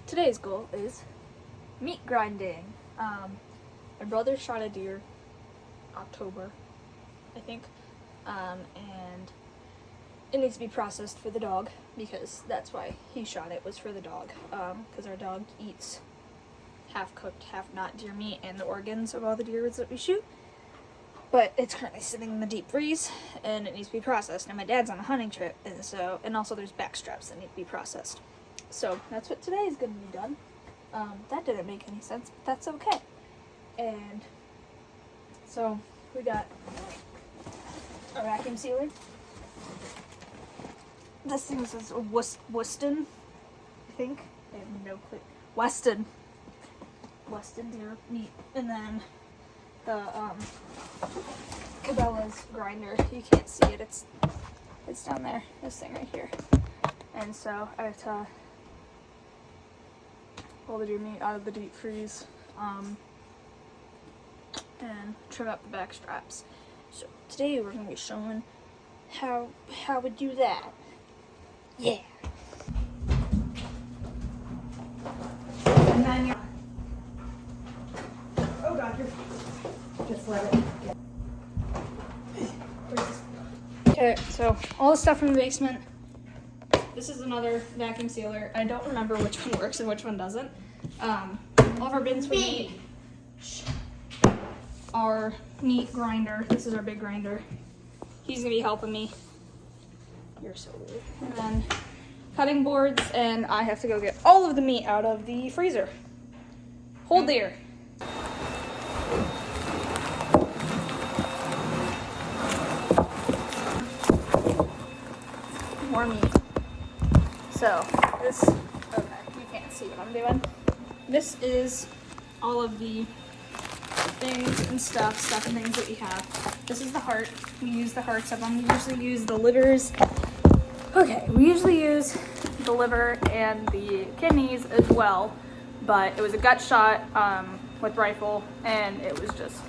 today's goal is meat grinding. My brother shot a deer October, I think, and it needs to be processed for the dog because that's why he shot it, was for the dog, because our dog eats half-cooked, half-not deer meat and the organs of all the deer that we shoot. But it's currently sitting in the deep freeze and it needs to be processed. Now my dad's on a hunting trip, and also there's backstraps that need to be processed. So that's what today is going to be done. That didn't make any sense, but that's okay. And so we got a vacuum sealer. This thing says Weston, I think. I have no clue. Weston deer meat. And then the Cabela's grinder. You can't see it. It's down there. This thing right here. And so I have to pull the deer meat out of the deep freeze and trim up the back straps. So today we're going to be showing how we do that. Yeah. And then oh god, just let it. Okay, so all the stuff from the basement. This is another vacuum sealer. I don't remember which one works and which one doesn't. All of our bins for meat. Our meat grinder. This is our big grinder. He's gonna be helping me. You're so weird. And then cutting boards, and I have to go get all of the meat out of the freezer. Hold there. More meat. So this, okay, you can't see what I'm doing. This is all of the things and stuff and things that we have. This is the heart. We use the hearts of them. We usually use the livers. Okay, we usually use the liver and the kidneys as well, but it was a gut shot with rifle, and it was just,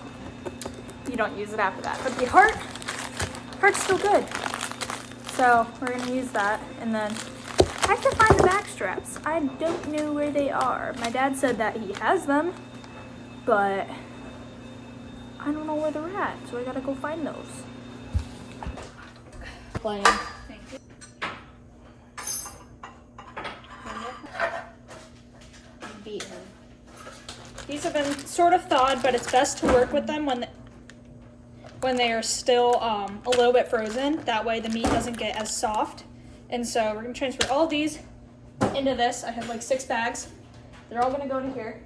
you don't use it after that. But the heart's still good. So we're gonna use that, and then I have to find the back straps. I don't know where they are. My dad said that he has them, but I don't know where they're at, so I gotta go find those. Playing. Thank you. Beat him. These have been sort of thawed, but it's best to work with them when they are still a little bit frozen. That way the meat doesn't get as soft. And so we're gonna transfer all of these into this. I have like 6 bags. They're all gonna go into here.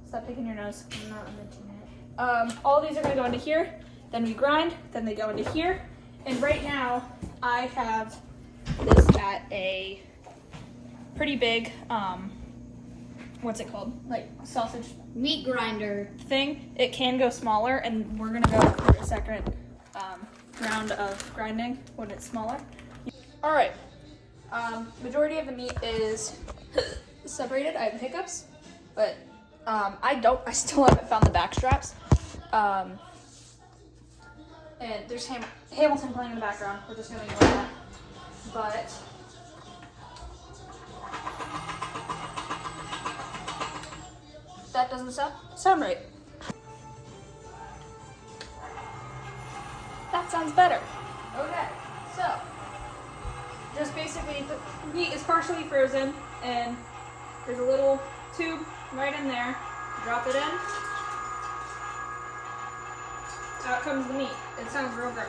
Stop picking your nose. I'm not mentioning it. All of these are gonna go into here. Then we grind, then they go into here. And right now I have this at a pretty big, what's it called? Like sausage meat grinder thing. It can go smaller, and we're gonna go for a second round of grinding when it's smaller. All right. Majority of the meat is separated. I have hiccups, but I still haven't found the back straps. And there's Hamilton playing in the background. We're just gonna ignore that. But that doesn't sound right. That sounds better. Okay, so just basically the meat is partially frozen, and there's a little tube right in there. Drop it in. Out comes the meat. It sounds real gross.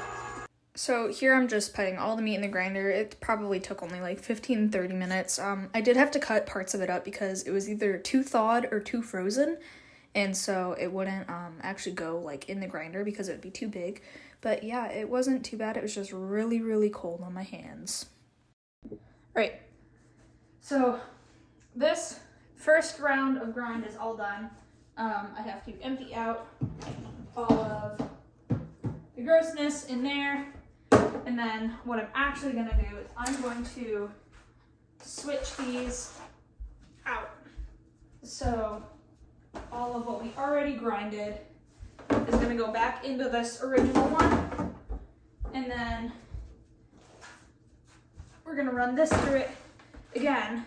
So here I'm just putting all the meat in the grinder. It probably took only like 15-30 minutes. I did have to cut parts of it up because it was either too thawed or too frozen, and so it wouldn't actually go like in the grinder because it would be too big. But yeah, it wasn't too bad. It was just really, really cold on my hands. Right. So this first round of grind is all done. I have to empty out all of the grossness in there. And then what I'm actually going to do is I'm going to switch these out. So all of what we already grinded is going to go back into this original one. And then we're going to run this through it again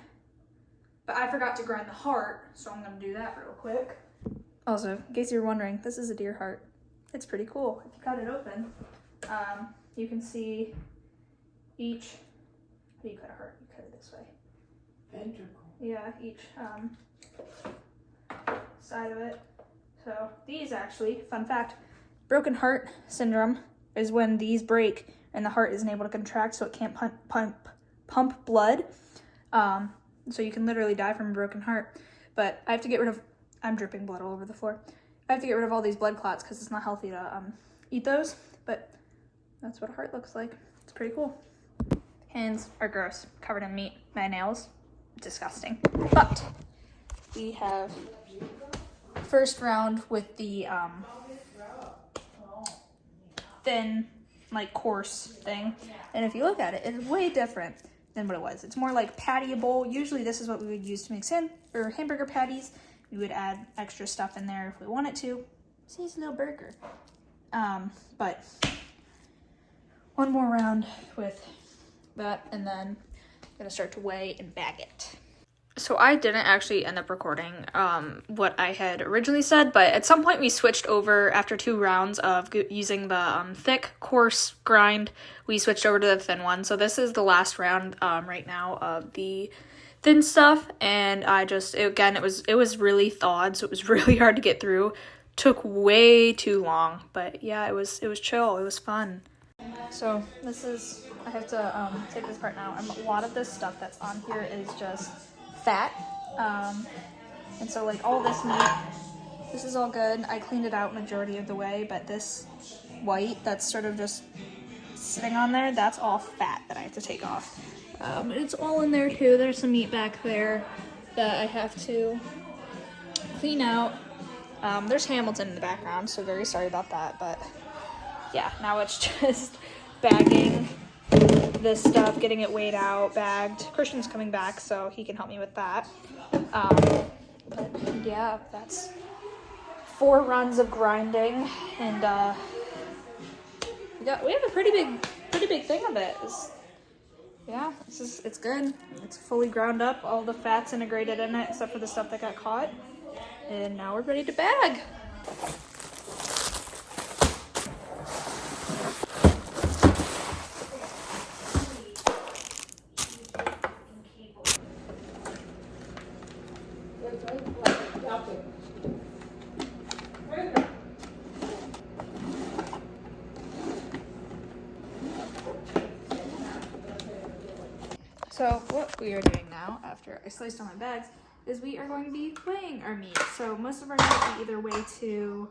But I forgot to grind the heart, so I'm gonna do that real quick. Also, in case you're wondering, this is a deer heart. It's pretty cool. If you cut it open, you can see each, how do you cut a heart? You cut it this way. Ventricle. Yeah, each side of it. So these actually, fun fact, broken heart syndrome is when these break and the heart isn't able to contract, so it can't pump blood. So you can literally die from a broken heart. But I have to get rid of, I'm dripping blood all over the floor. I have to get rid of all these blood clots because it's not healthy to eat those. But that's what a heart looks like. It's pretty cool. Hands are gross, covered in meat. My nails, disgusting. But we have first round with the thin, like coarse thing. And if you look at it, it's way different than what it was. It's more like pattyable. Usually this is what we would use to mix in, or hamburger patties. We would add extra stuff in there if we wanted to. See, it's a little burger. But one more round with that, and then I'm gonna start to weigh and bag it. So I didn't actually end up recording what I had originally said, but at some point we switched over after 2 rounds of using the thick, coarse grind. We switched over to the thin one. So this is the last round right now of the thin stuff, and it was really thawed, so it was really hard to get through. Took way too long, but yeah, it was chill. It was fun. So this is, I have to take this part now. A lot of this stuff that's on here is just fat, and so like all this meat, this is all good. I cleaned it out majority of the way, but this white that's sort of just sitting on there, that's all fat that I have to take off. It's all in there too. There's some meat back there that I have to clean out. There's Hamilton in the background, so very sorry about that, but yeah, now it's just bagging this stuff, getting it weighed out, bagged. Christian's coming back, so he can help me with that. But yeah, that's 4 runs of grinding, and we have a pretty big thing of it. Yeah, it's good. It's fully ground up. All the fat's integrated in it, except for the stuff that got caught. And now we're ready to bag. So what we are doing now, after I sliced all my bags, is we are going to be weighing our meat. So most of our meat we either weigh to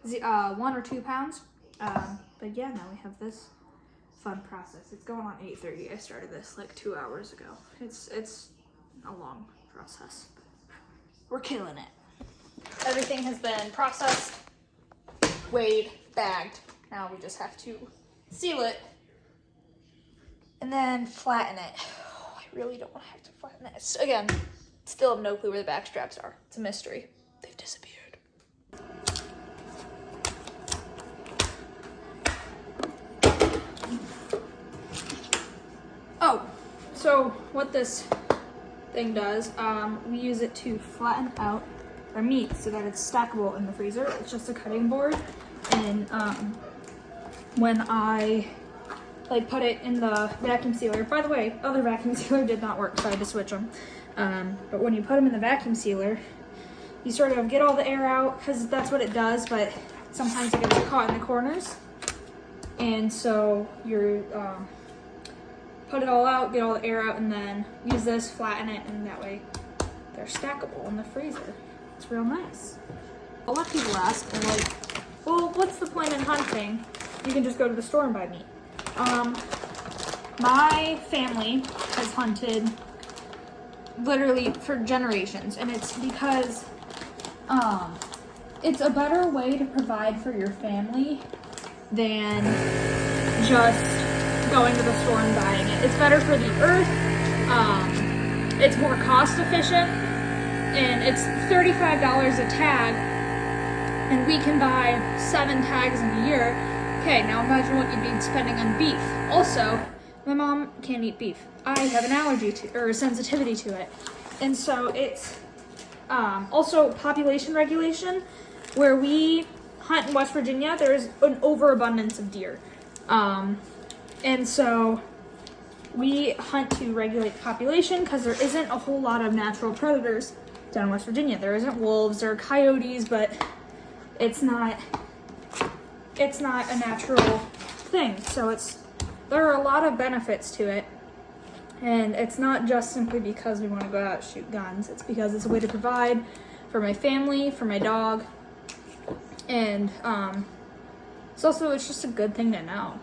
1 or 2 pounds. But yeah, now we have this fun process. It's going on 8:30. I started this like 2 hours ago. It's a long process. We're killing it. Everything has been processed, weighed, bagged. Now we just have to seal it and then flatten it. Oh, I really don't want to have to flatten it. So again, still have no clue where the back straps are. It's a mystery. They've disappeared. Oh, so what this thing does, we use it to flatten out our meat so that it's stackable in the freezer. It's just a cutting board, and when I put it in the vacuum sealer. By the way, other vacuum sealer did not work, so I had to switch them. But when you put them in the vacuum sealer, you sort of get all the air out, because that's what it does, but sometimes it gets caught in the corners. And so you put it all out, get all the air out, and then use this, flatten it, and that way they're stackable in the freezer. It's real nice. A lot of people ask, they're like, well, what's the point in hunting? You can just go to the store and buy meat. My family has hunted literally for generations, and it's because it's a better way to provide for your family than just going to the store and buying it. It's better for the earth, it's more cost efficient, and it's $35 a tag, and we can buy 7 tags in a year. Okay, now imagine what you'd be spending on beef. Also, my mom can't eat beef. I have an allergy to, or a sensitivity to it. And so it's also population regulation. Where we hunt in West Virginia, there's an overabundance of deer. And so we hunt to regulate the population because there isn't a whole lot of natural predators down in West Virginia. There isn't wolves or coyotes, but it's not a natural thing. So there are a lot of benefits to it. And it's not just simply because we want to go out and shoot guns. It's because it's a way to provide for my family, for my dog. And it's just a good thing to know,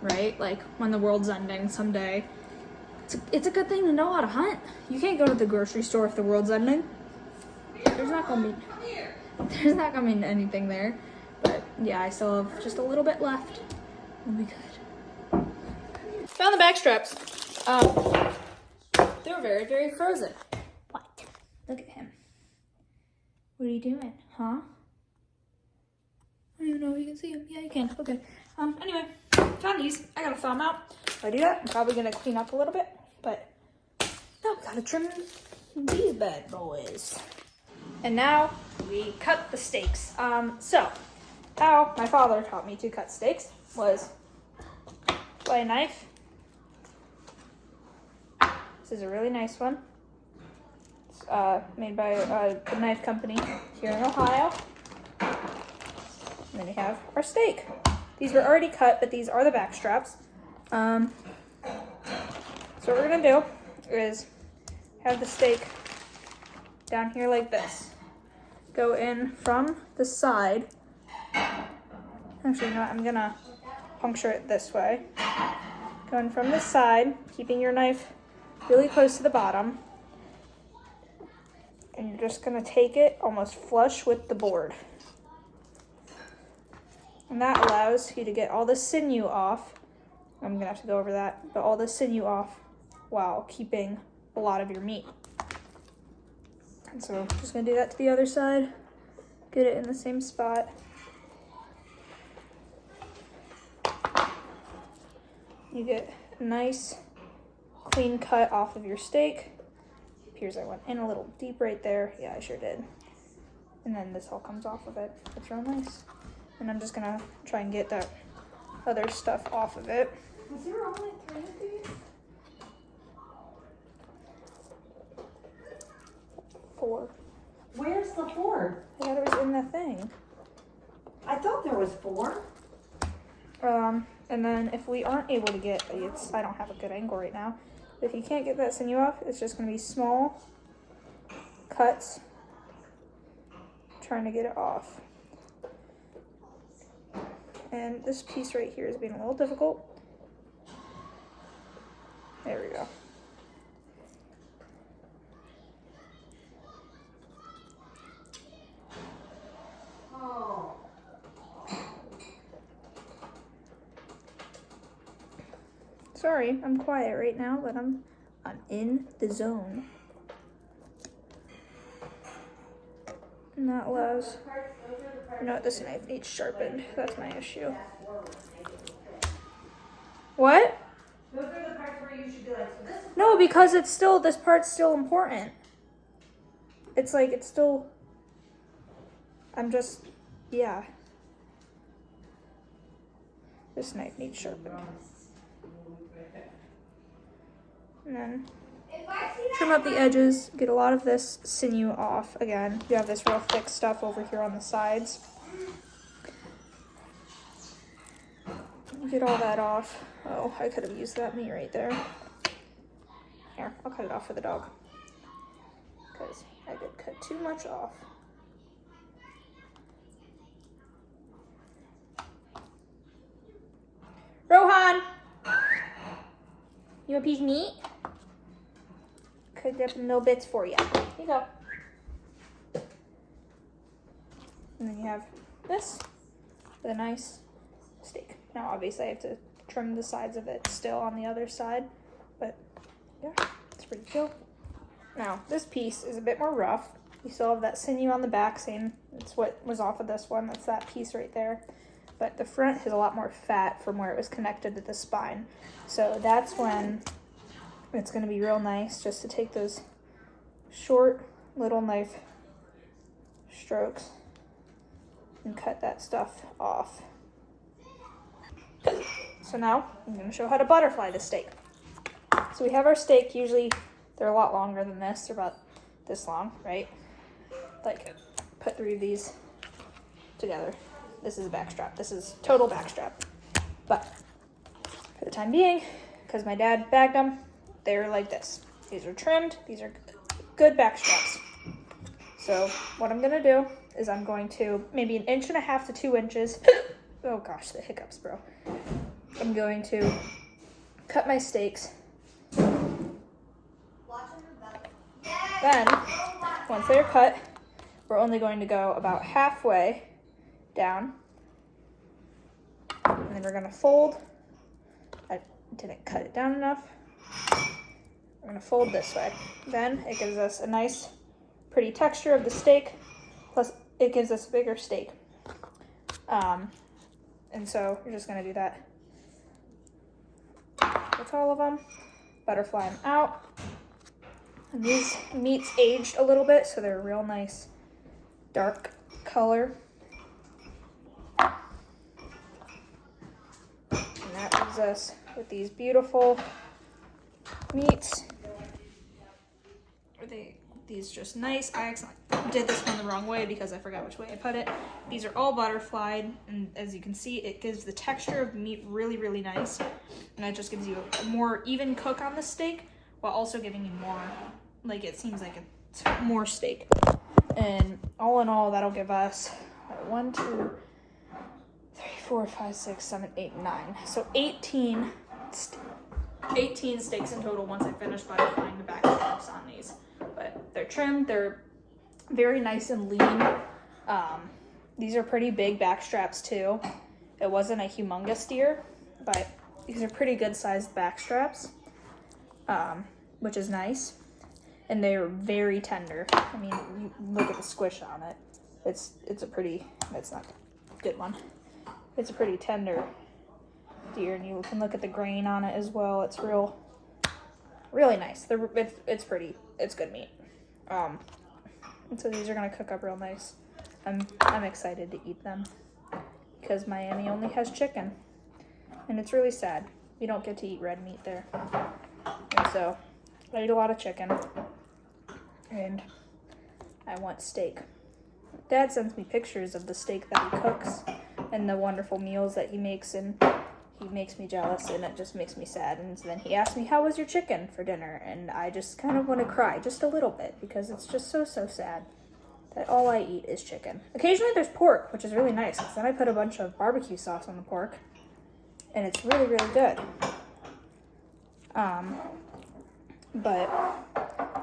right? Like when the world's ending someday, it's a good thing to know how to hunt. You can't go to the grocery store if the world's ending. There's not gonna be anything there. But yeah, I still have just a little bit left. We'll be good. Found the backstraps. They're very, very frozen. What? Look at him. What are you doing, huh? I don't even know if you can see them. Yeah, you can. Okay. Anyway, found these. I gotta thaw them out. If I do that, I'm probably gonna clean up a little bit. But now we gotta trim these bad boys. And now we cut the steaks. So how my father taught me to cut steaks was by a knife. This is a really nice one. It's made by a knife company here in Ohio. And then we have our steak. These were already cut, but these are the back straps. So what we're gonna do is have the steak down here like this. Go in from the side. Actually, you know what? I'm gonna puncture it this way. Go in from the side, keeping your knife really close to the bottom. And you're just gonna take it almost flush with the board. And that allows you to get all the sinew off. I'm gonna have to go over that, but all the sinew off while keeping a lot of your meat. And so I'm just gonna do that to the other side. Get it in the same spot. You get a nice clean cut off of your steak. Appears I went in a little deep right there. Yeah, I sure did. And then this all comes off of it. It's real nice. And I'm just gonna try and get that other stuff off of it. Was there only 3 of these? 4. Where's the 4? I thought it was in the thing. I thought there was 4. And then if we aren't able to get, I don't have a good angle right now. But if you can't get that sinew off, it's just gonna be small cuts trying to get it off. And this piece right here is being a little difficult. There we go. Oh. Sorry, I'm quiet right now, but I'm in the zone. And that allows, you know what, this knife needs sharpened. That's my issue. What? Those are the parts where you should be like, so this is... No, because this part's still important. It's like, it's still, yeah. This knife needs sharpened. And then trim up the edges, get a lot of this sinew off. Again, you have this real thick stuff over here on the sides. Get all that off. Oh, I could have used that meat right there. Here, I'll cut it off for the dog. Because I did cut too much off. Rohan! You want a piece of meat? Cooked up in little bits for you. Here you go. And then you have this with a nice steak. Now, obviously, I have to trim the sides of it still on the other side, but yeah, it's pretty cool. Now, this piece is a bit more rough. You still have that sinew on the back, same. It's what was off of this one. That's that piece right there. But the front has a lot more fat from where it was connected to the spine. So that's when it's going to be real nice just to take those short little knife strokes and cut that stuff off. So now I'm going to show how to butterfly the steak. So we have our steak. Usually they're a lot longer than this. They're about this long, right? Like, put 3 of these together. This is a backstrap. This is total backstrap. But for the time being, because my dad bagged them, they're like this. These are trimmed. These are good backstraps. So what I'm going to do is I'm going to maybe 1.5 inches to 2 inches. Oh gosh, the hiccups, bro. I'm going to cut my steaks. Then, once they're cut, we're only going to go about halfway down. And then we're going to fold. I didn't cut it down enough. We're going to fold this way. Then it gives us a nice, pretty texture of the steak. Plus, it gives us a bigger steak. And so you're just going to do that with all of them. Butterfly them out. And these meats aged a little bit, so they're a real nice dark color. And that leaves us with these beautiful meats. Are these just nice? I accidentally did this one the wrong way because I forgot which way I put it. These are all butterflied, and as you can see, it gives the texture of the meat really, really nice. And it just gives you a more even cook on the steak, while also giving you more, like it seems like it's more steak. And all in all, that'll give us 1, 2, 3, 4, 5, 6, 7, 8, 9. So 18 steaks in total once I finish butterflying the backstraps on these. But they're trimmed, they're very nice and lean. These are pretty big backstraps too. It wasn't a humongous deer, but these are pretty good sized backstraps, which is nice. And they're very tender. I mean, you look at the squish on it. It's not a good one. It's a pretty tender deer, and you can look at the grain on it as well. It's really nice. It's good meat. And so these are gonna cook up real nice. I'm excited to eat them because Miami only has chicken, and it's really sad we don't get to eat red meat there. And so I eat a lot of chicken, and I want steak. Dad sends me pictures of the steak that he cooks and the wonderful meals that he makes, and he makes me jealous, and it just makes me sad. And then he asked me, how was your chicken for dinner? And I just kind of want to cry just a little bit because it's just so sad that all I eat is chicken. Occasionally there's pork, which is really nice, because then I put a bunch of barbecue sauce on the pork, and it's really, really good. But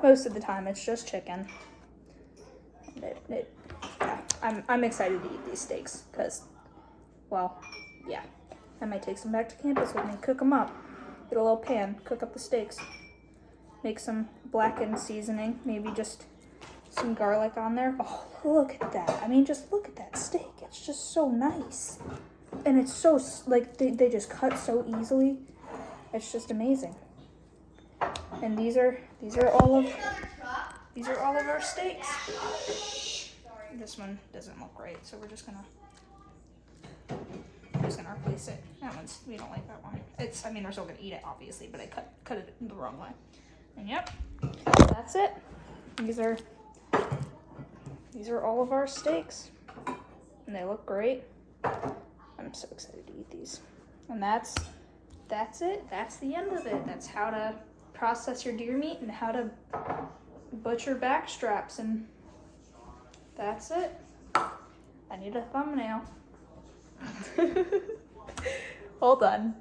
most of the time it's just chicken. And I'm excited to eat these steaks because, well, yeah. I might take some back to campus with me, cook them up. Get a little pan, cook up the steaks. Make some blackened seasoning, maybe just some garlic on there. Oh, look at that. I mean, just look at that steak. It's just so nice. And it's so, like, they just cut so easily. It's just amazing. And these are all of our steaks. This one doesn't look right, so we're just gonna replace it. We don't like that one. We're still gonna eat it, obviously, but I cut it the wrong way. And yep, that's it. These are all of our steaks, and they look great. I'm so excited to eat these. And that's it. That's the end of it. That's how to process your deer meat and how to butcher backstraps, and that's it. I need a thumbnail. Hold on.